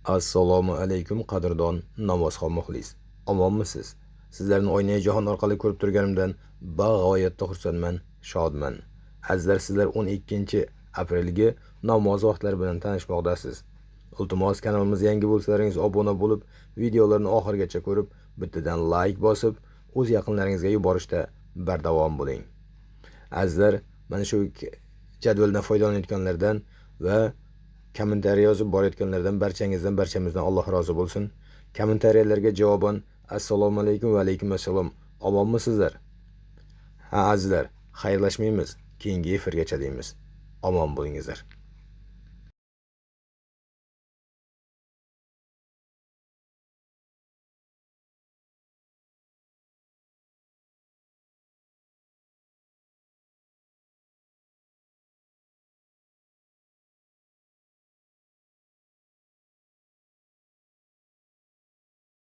Assalomu alaykum qadrdon namozxon muxlis. Omonmisiz? Sizlarni Oynai jahon orqali ko'rib turganimdan bag'oyatda xursandman, shodman. Azizlar, sizlar 12-aprelgi namoz vaqtlari bilan tanishmoqdasiz. Iltimos, kanalimizga yangi bo'lsalaringiz obuna bo'lib, videolarni oxirigacha ko'rib, bittadan like bosib, o'z yaqinlaringizga yuborishda bardavom bo'ling. Azizlar, mana shu jadvaldan foydalanayotganlardan va kommentariy yozib borayotganlardan barchamizdan Alloh rozi bo'lsin. Kommentariyalarga javoban assalomu alaykum va alaykum assalom. Omonmisizlar? Ha azizlar, xayrlashmaymiz. Keyingi efirgacha deymiz. Omon bo'lingizlar.